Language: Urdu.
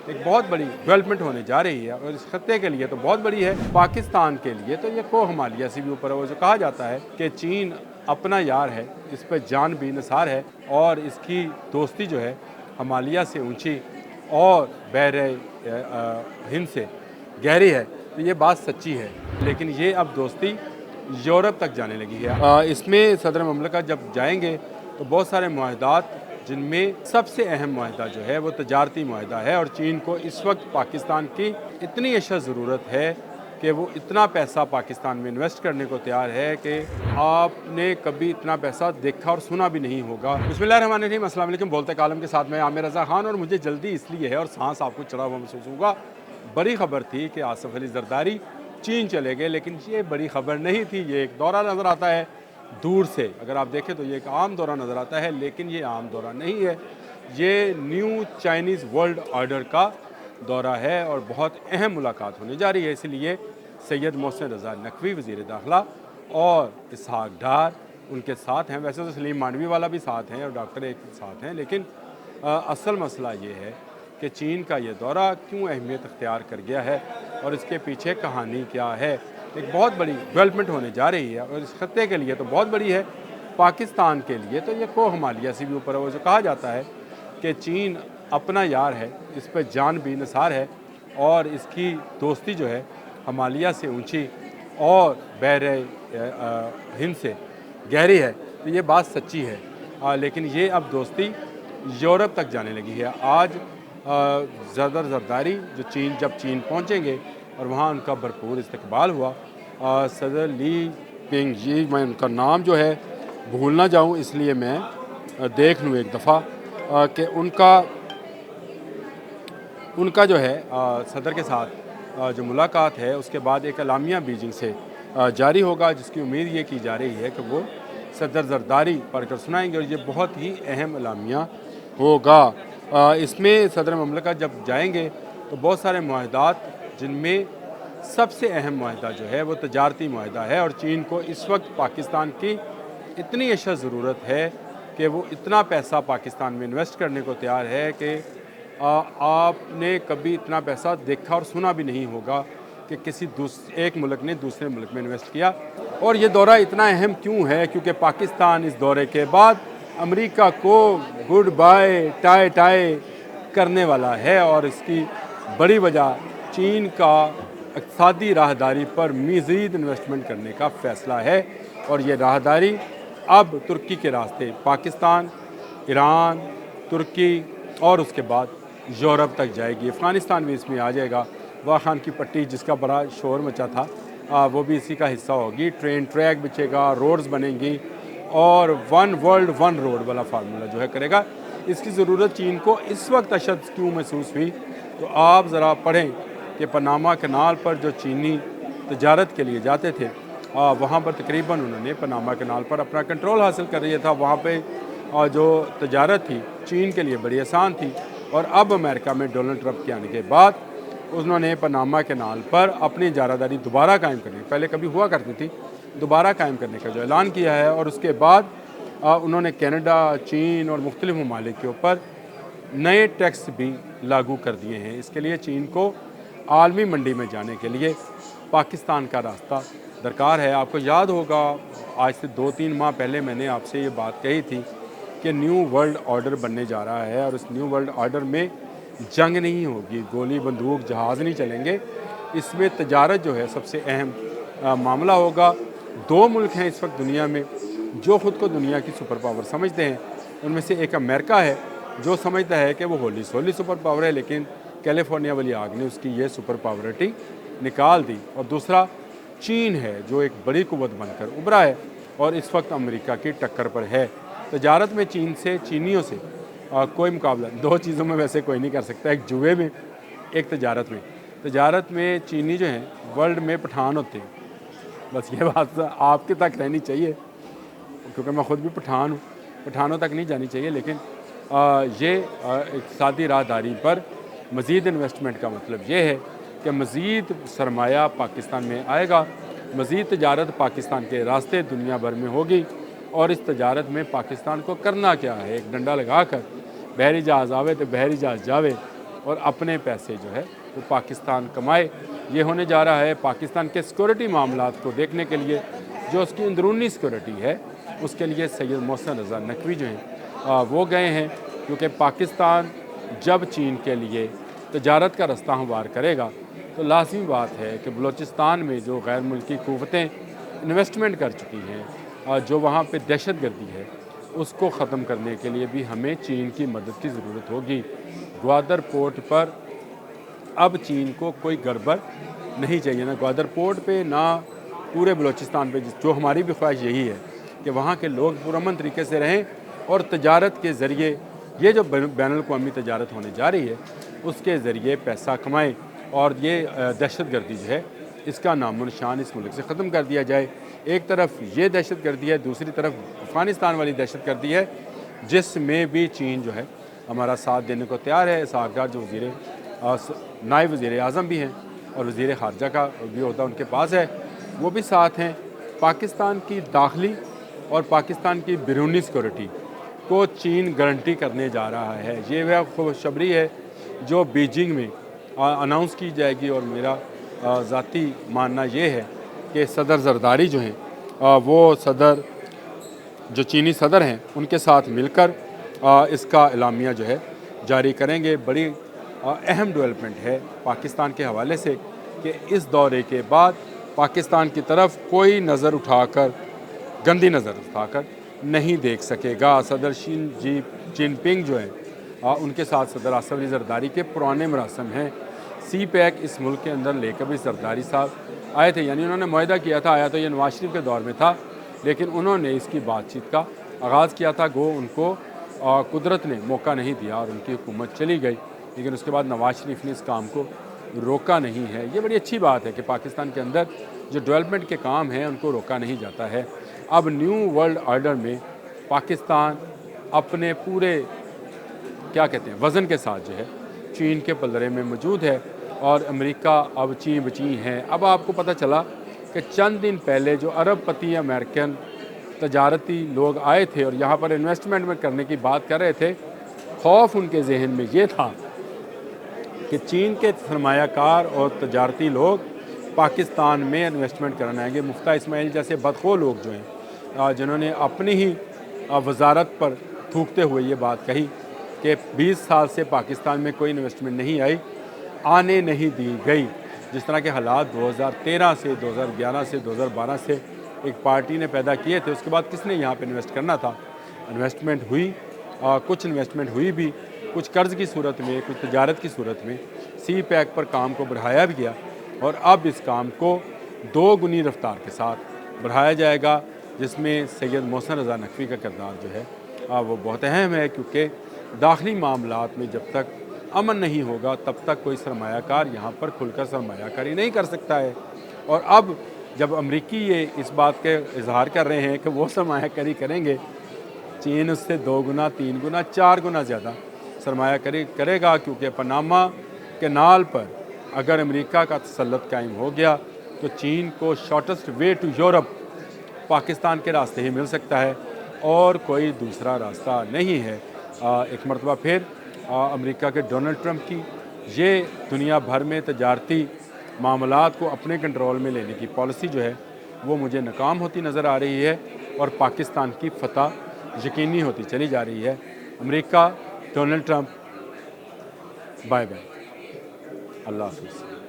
ایک بہت بڑی ڈیولپمنٹ ہونے جا رہی ہے اور اس خطے کے لیے تو بہت بڑی ہے، پاکستان کے لیے تو یہ کوہ ہمالیہ سے بھی اوپر ہے۔ وہ جو کہا جاتا ہے کہ چین اپنا یار ہے، اس پہ جان بھی نثار ہے اور اس کی دوستی جو ہے ہمالیہ سے اونچی اور بحر ہند سے گہری ہے، تو یہ بات سچی ہے۔ لیکن یہ اب دوستی یورپ تک جانے لگی ہے۔ اس میں صدر مملکت جب جائیں گے تو بہت سارے معاہدات، جن میں سب سے اہم معاہدہ جو ہے وہ تجارتی معاہدہ ہے، اور چین کو اس وقت پاکستان کی اتنی اشد ضرورت ہے کہ وہ اتنا پیسہ پاکستان میں انویسٹ کرنے کو تیار ہے کہ آپ نے کبھی اتنا پیسہ دیکھا اور سنا بھی نہیں ہوگا۔ بسم اللہ الرحمن الرحیم، السلام علیکم۔ بولتے کالم کے ساتھ میں عامر رضا خان، اور مجھے جلدی اس لیے ہے اور سانس آپ کو چڑھا ہوا محسوس ہوگا۔ بڑی خبر تھی کہ آصف علی زرداری چین چلے گئے، لیکن یہ بڑی خبر نہیں تھی۔ یہ ایک دورہ نظر آتا ہے دور سے، اگر آپ دیکھیں تو یہ ایک عام دورہ نظر آتا ہے، لیکن یہ عام دورہ نہیں ہے۔ یہ نیو چائنیز ورلڈ آرڈر کا دورہ ہے اور بہت اہم ملاقات ہونے جا رہی ہے۔ اس لیے سید محسن رضا نقوی وزیر داخلہ اور اسحاق ڈار ان کے ساتھ ہیں۔ ویسے تو سلیم مانوی والا بھی ساتھ ہیں اور ڈاکٹر ایک ساتھ ہیں، لیکن اصل مسئلہ یہ ہے کہ چین کا یہ دورہ کیوں اہمیت اختیار کر گیا ہے اور اس کے پیچھے کہانی کیا ہے۔ ایک بہت بڑی ڈیولپمنٹ ہونے جا رہی ہے اور اس خطے کے لیے تو بہت بڑی ہے، پاکستان کے لیے تو یہ کوہ ہمالیہ سے بھی اوپر ہے۔ وہ جو کہا جاتا ہے کہ چین اپنا یار ہے، اس پہ جان بھی نثار ہے اور اس کی دوستی جو ہے ہمالیہ سے اونچی اور بحر ہند سے گہری ہے، تو یہ بات سچی ہے۔ لیکن یہ اب دوستی یورپ تک جانے لگی ہے۔ آج صدر زرداری جب چین پہنچیں گے اور وہاں ان کا بھرپور استقبال ہوا، صدر لی پینگ جی، میں ان کا نام جو ہے بھول نہ جاؤں اس لیے میں دیکھ لوں ایک دفعہ کہ ان کا جو ہے صدر کے ساتھ جو ملاقات ہے، اس کے بعد ایک اعلامیہ بیجنگ سے جاری ہوگا، جس کی امید یہ کی جا رہی ہے کہ وہ صدر زرداری پڑھ کر سنائیں گے اور یہ بہت ہی اہم اعلامیہ ہوگا۔ اس میں صدر مملکت جب جائیں گے تو بہت سارے معاہدات، جن میں سب سے اہم معاہدہ جو ہے وہ تجارتی معاہدہ ہے، اور چین کو اس وقت پاکستان کی اتنی اشد ضرورت ہے کہ وہ اتنا پیسہ پاکستان میں انویسٹ کرنے کو تیار ہے کہ آپ نے کبھی اتنا پیسہ دیکھا اور سنا بھی نہیں ہوگا کہ ایک ملک نے دوسرے ملک میں انویسٹ کیا۔ اور یہ دورہ اتنا اہم کیوں ہے؟ کیونکہ پاکستان اس دورے کے بعد امریکہ کو گڈ بائے ٹائے کرنے والا ہے، اور اس کی بڑی وجہ چین کا اقتصادی راہداری پر مزید انویسٹمنٹ کرنے کا فیصلہ ہے، اور یہ راہداری اب ترکی کے راستے پاکستان، ایران، ترکی اور اس کے بعد یورپ تک جائے گی۔ افغانستان بھی اس میں آ جائے گا۔ واخان خان کی پٹی جس کا بڑا شور مچا تھا، وہ بھی اسی کا حصہ ہوگی۔ ٹرین ٹریک بچے گا، روڈز بنیں گی، اور ون ورلڈ ون روڈ والا فارمولہ جو ہے کرے گا۔ اس کی ضرورت چین کو اس وقت اشد کیوں محسوس ہوئی؟ تو آپ ذرا پڑھیں کہ پاناما کینال پر جو چینی تجارت کے لیے جاتے تھے، وہاں پر تقریباً انہوں نے پاناما کینال پر اپنا کنٹرول حاصل کر لیا تھا۔ وہاں پہ جو تجارت تھی چین کے لیے بڑی آسان تھی، اور اب امریکہ میں ڈونلڈ ٹرمپ کے آنے کے بعد انہوں نے پاناما کینال پر اپنی اجارہ دوبارہ قائم کرنی، پہلے کبھی ہوا کرتی تھی، دوبارہ قائم کرنے کا جو اعلان کیا ہے، اور اس کے بعد انہوں نے کینیڈا، چین اور مختلف ممالک کے اوپر نئے ٹیکس بھی لاگو کر دیے ہیں۔ اس کے لیے چین کو عالمی منڈی میں جانے کے لیے پاکستان کا راستہ درکار ہے۔ آپ کو یاد ہوگا آج سے 2-3 ماہ پہلے میں نے آپ سے یہ بات کہی تھی کہ نیو ورلڈ آرڈر بننے جا رہا ہے، اور اس نیو ورلڈ آرڈر میں جنگ نہیں ہوگی، گولی بندوق جہاز نہیں چلیں گے، اس میں تجارت جو ہے سب سے اہم معاملہ ہوگا۔ 2 ملک ہیں اس وقت دنیا میں جو خود کو دنیا کی سپر پاور سمجھتے ہیں۔ ان میں سے ایک امریکہ ہے جو سمجھتا ہے کہ وہ ہولی سولی سپر پاور ہے، لیکن کیلیفورنیا والی آگ نے اس کی یہ سپر پاورٹی نکال دی۔ اور دوسرا چین ہے جو ایک بڑی قوت بن کر ابھرا ہے اور اس وقت امریکہ کی ٹکر پر ہے۔ تجارت میں چینیوں سے کوئی مقابلہ 2 چیزوں میں ویسے کوئی نہیں کر سکتا، ایک جوئے میں، ایک تجارت میں چینی جو ہیں ورلڈ میں پٹھان ہوتے ہیں۔ بس یہ بات آپ کے تک رہنی چاہیے، کیونکہ میں خود بھی پٹھان ہوں، پٹھانوں تک نہیں جانی چاہیے، لیکن یہ اقتصادی راہداری پر مزید انویسٹمنٹ کا مطلب یہ ہے کہ مزید سرمایہ پاکستان میں آئے گا، مزید تجارت پاکستان کے راستے دنیا بھر میں ہوگی، اور اس تجارت میں پاکستان کو کرنا کیا ہے؟ ایک ڈنڈا لگا کر بحری جہاز آوے تو بحری جہاز جاوے، اور اپنے پیسے جو ہے وہ پاکستان کمائے۔ یہ ہونے جا رہا ہے پاکستان کے سیکورٹی معاملات کو دیکھنے کے لیے، جو اس کی اندرونی سیکورٹی ہے اس کے لیے سید محسن رضا نقوی جو ہیں وہ گئے ہیں، کیونکہ پاکستان جب چین کے لیے تجارت کا رستہ ہموار کرے گا تو لازمی بات ہے کہ بلوچستان میں جو غیر ملکی قوتیں انویسٹمنٹ کر چکی ہیں اور جو وہاں پہ دہشت گردی ہے اس کو ختم کرنے کے لیے بھی ہمیں چین کی مدد کی ضرورت ہوگی۔ گوادر پورٹ پر اب چین کو کوئی گڑبڑ نہیں چاہیے، نہ گوادر پورٹ پہ نہ پورے بلوچستان پہ، جو ہماری بھی خواہش یہی ہے کہ وہاں کے لوگ پرامن طریقے سے رہیں اور تجارت کے ذریعے یہ جو بین الاقوامی تجارت ہونے جا رہی ہے اس کے ذریعے پیسہ کمائیں اور یہ دہشت گردی جو ہے اس کا نام و نشان اس ملک سے ختم کر دیا جائے۔ ایک طرف یہ دہشت گردی ہے، دوسری طرف افغانستان والی دہشت گردی ہے، جس میں بھی چین جو ہے ہمارا ساتھ دینے کو تیار ہے۔ اسحاق ڈار جو نائب وزیر اعظم بھی ہیں اور وزیر خارجہ کا بھی عہدہ ان کے پاس ہے، وہ بھی ساتھ ہیں۔ پاکستان کی داخلی اور پاکستان کی بیرونی سیکورٹی کو چین گارنٹی کرنے جا رہا ہے۔ یہ وہ خوشخبری ہے جو بیجنگ میں اناؤنس کی جائے گی، اور میرا ذاتی ماننا یہ ہے کہ صدر زرداری جو ہیں وہ جو چینی صدر ہیں ان کے ساتھ مل کر اس کا اعلامیہ جو ہے جاری کریں گے۔ بڑی اہم ڈیولپمنٹ ہے پاکستان کے حوالے سے کہ اس دورے کے بعد پاکستان کی طرف کوئی نظر اٹھا کر، گندی نظر اٹھا کر نہیں دیکھ سکے گا۔ صدر شی جن پنگ جو ہیں ان کے ساتھ صدر آصف علی زرداری کے پرانے مراسم ہیں۔ سی پیک اس ملک کے اندر لے کر بھی زرداری صاحب آئے تھے، یعنی انہوں نے معاہدہ کیا تھا، آیا تو یہ نواز شریف کے دور میں تھا، لیکن انہوں نے اس کی بات چیت کا آغاز کیا تھا، گو ان کو قدرت نے موقع نہیں دیا اور ان کی حکومت چلی گئی، لیکن اس کے بعد نواز شریف نے اس کام کو روکا نہیں ہے۔ یہ بڑی اچھی بات ہے کہ پاکستان کے اندر جو ڈیولپمنٹ کے کام ہیں ان کو روکا نہیں جاتا ہے۔ اب نیو ورلڈ آرڈر میں پاکستان اپنے پورے وزن کے ساتھ جو ہے چین کے پلڑے میں موجود ہے، اور امریکہ اب چین بچیں ہے۔ اب آپ کو پتہ چلا کہ چند دن پہلے جو ارب پتی امریکن تجارتی لوگ آئے تھے اور یہاں پر انویسٹمنٹ کرنے کی بات کر رہے تھے، خوف ان کے ذہن میں یہ تھا کہ چین کے سرمایہ کار اور تجارتی لوگ پاکستان میں انویسٹمنٹ کرنے آئیں گے۔ مفتیٰ اسماعیل جیسے بدخو لوگ جو ہیں جنہوں نے اپنی ہی وزارت پر تھوکتے ہوئے یہ بات کہی کہ 20 سال سے پاکستان میں کوئی انویسٹمنٹ نہیں آئی، آنے نہیں دی گئی۔ جس طرح کے حالات 2013 سے 2011 سے 2012 سے ایک پارٹی نے پیدا کیے تھے، اس کے بعد کس نے یہاں پہ انویسٹ کرنا تھا؟ انویسٹمنٹ ہوئی، کچھ انویسٹمنٹ ہوئی بھی، کچھ قرض کی صورت میں، کچھ تجارت کی صورت میں۔ سی پیک پر کام کو بڑھایا بھی گیا، اور اب اس کام کو 2 گنی رفتار کے ساتھ بڑھایا جائے گا، جس میں سید محسن رضا نقوی کا کردار جو ہے وہ بہت اہم ہے، کیونکہ داخلی معاملات میں جب تک امن نہیں ہوگا تب تک کوئی سرمایہ کار یہاں پر کھل کر سرمایہ کاری نہیں کر سکتا ہے۔ اور اب جب امریکی یہ اس بات کے اظہار کر رہے ہیں کہ وہ سرمایہ کاری کریں گے، چین اس سے 2 گنا 3 گنا 4 گنا زیادہ سرمایہ کاری کرے گا، کیونکہ پاناما کینال پر اگر امریکہ کا تسلط قائم ہو گیا تو چین کو شارٹسٹ وے ٹو یورپ پاکستان کے راستے ہی مل سکتا ہے، اور کوئی دوسرا راستہ نہیں ہے۔ ایک مرتبہ پھر امریکہ کے ڈونلڈ ٹرمپ کی یہ دنیا بھر میں تجارتی معاملات کو اپنے کنٹرول میں لینے کی پالیسی جو ہے وہ مجھے ناکام ہوتی نظر آ رہی ہے، اور پاکستان کی فتح یقینی ہوتی چلی جا رہی ہے۔ امریکہ، ڈونلڈ ٹرمپ، بائے بائے، اللہ حافظ۔